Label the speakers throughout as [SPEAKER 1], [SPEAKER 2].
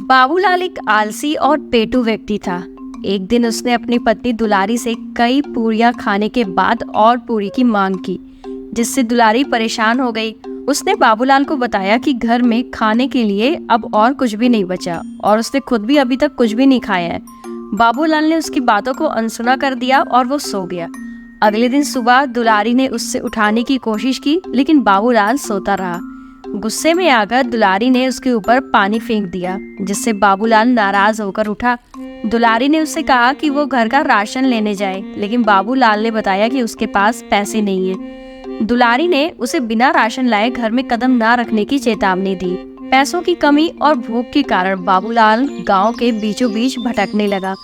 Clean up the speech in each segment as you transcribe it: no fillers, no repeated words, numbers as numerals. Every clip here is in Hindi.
[SPEAKER 1] बाबूलाल एक आलसी और पेटू व्यक्ति था। एक दिन उसने अपनी पत्नी दुलारी से कई पूरियां खाने के बाद और पूरी की मांग की, जिससे दुलारी परेशान हो गई। उसने बाबूलाल को बताया कि घर में खाने के लिए अब और कुछ भी नहीं बचा और उसने खुद भी अभी तक कुछ भी नहीं खाया है। बाबूलाल ने उसकी बातों को अनसुना कर दिया और वो सो गया। अगले दिन सुबह दुलारी ने उससे उठाने की कोशिश की, लेकिन बाबूलाल सोता रहा। गुस्से में आकर दुलारी ने उसके ऊपर पानी फेंक दिया, जिससे बाबूलाल नाराज होकर उठा। दुलारी ने उससे कहा कि वो घर का राशन लेने जाए, लेकिन बाबूलाल ने बताया कि उसके पास पैसे नहीं है। दुलारी ने उसे बिना राशन लाए घर में कदम ना रखने की चेतावनी दी। पैसों की कमी और भूख के कारण बाबूलाल गांव के बीचों बीच भटकने लगा।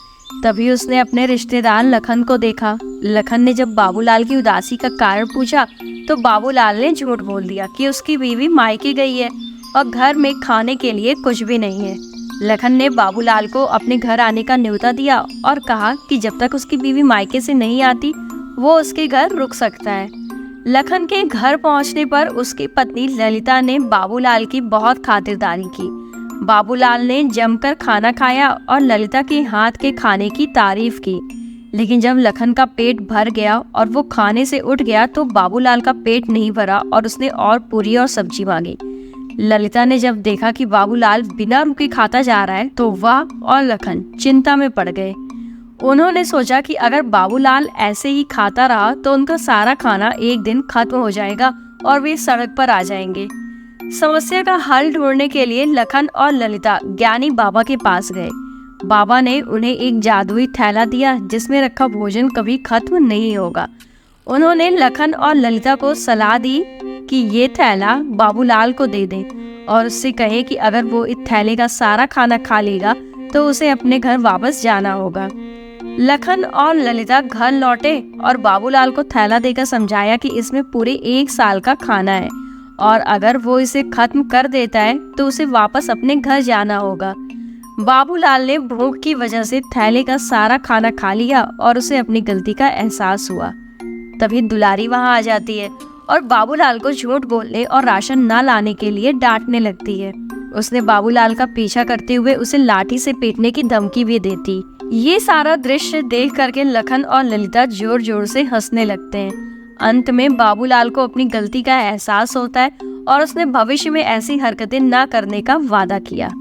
[SPEAKER 1] तभी उसने अपने रिश्तेदार लखन को देखा। लखन ने जब बाबूलाल की उदासी का कारण पूछा तो बाबूलाल ने झूठ बोल दिया कि उसकी बीवी मायके गई है और घर में खाने के लिए कुछ भी नहीं है। लखन ने बाबूलाल को अपने घर आने का न्योता दिया और कहा कि जब तक उसकी बीवी मायके से नहीं आती वो उसके घर रुक सकता है। लखन के घर पहुंचने पर उसकी पत्नी ललिता ने बाबूलाल की बहुत खातिरदारी की। बाबूलाल ने जमकर खाना खाया और ललिता के हाथ के खाने की तारीफ की। लेकिन जब लखन का पेट भर गया और वो खाने से उठ गया तो बाबूलाल का पेट नहीं भरा और उसने और पूरी और सब्जी मांगी। ललिता ने जब देखा कि बाबूलाल बिना रुके खाता जा रहा है तो वह और लखन चिंता में पड़ गए। उन्होंने सोचा कि अगर बाबूलाल ऐसे ही खाता रहा तो उनका सारा खाना एक दिन खत्म हो जाएगा और वे सड़क पर आ जाएंगे। समस्या का हल ढूंढने के लिए लखन और ललिता ज्ञानी बाबा के पास गए। बाबा ने उन्हें एक जादुई थैला दिया जिसमें रखा भोजन कभी खत्म नहीं होगा। उन्होंने लखन और ललिता को सलाह दी कि ये थैला बाबूलाल को दे दें और उससे कहे कि अगर वो इस थैले का सारा खाना खा लेगा तो उसे अपने घर वापस जाना होगा। लखन और ललिता घर लौटे और बाबूलाल को थैला देकर समझाया कि इसमें पूरे 1 साल का खाना है और अगर वो इसे खत्म कर देता है तो उसे वापस अपने घर जाना होगा। बाबूलाल ने भूख की वजह से थैले का सारा खाना खा लिया और उसे अपनी गलती का एहसास हुआ। तभी दुलारी वहां आ जाती है और बाबूलाल को झूठ बोलने और राशन न लाने के लिए डांटने लगती है। उसने बाबूलाल का पीछा करते हुए उसे लाठी से पीटने की धमकी भी देती। ये सारा दृश्य देख करके लखन और ललिता जोर जोर से हंसने लगते हैं। अंत में बाबूलाल को अपनी गलती का एहसास होता है और उसने भविष्य में ऐसी हरकतें न करने का वादा किया।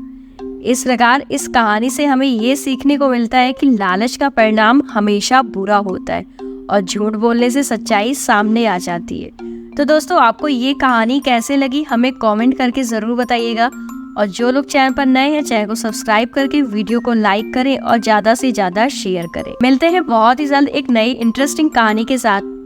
[SPEAKER 1] इस प्रकार इस कहानी से हमें ये सीखने को मिलता है कि लालच का परिणाम हमेशा बुरा होता है और झूठ बोलने से सच्चाई सामने आ जाती है। तो दोस्तों, आपको ये कहानी कैसे लगी हमें कमेंट करके जरूर बताइएगा और जो लोग चैनल पर नए हैं चैनल को सब्सक्राइब करके वीडियो को लाइक करें और ज्यादा से ज्यादा शेयर करें। मिलते हैं बहुत ही जल्द एक नई इंटरेस्टिंग कहानी के साथ।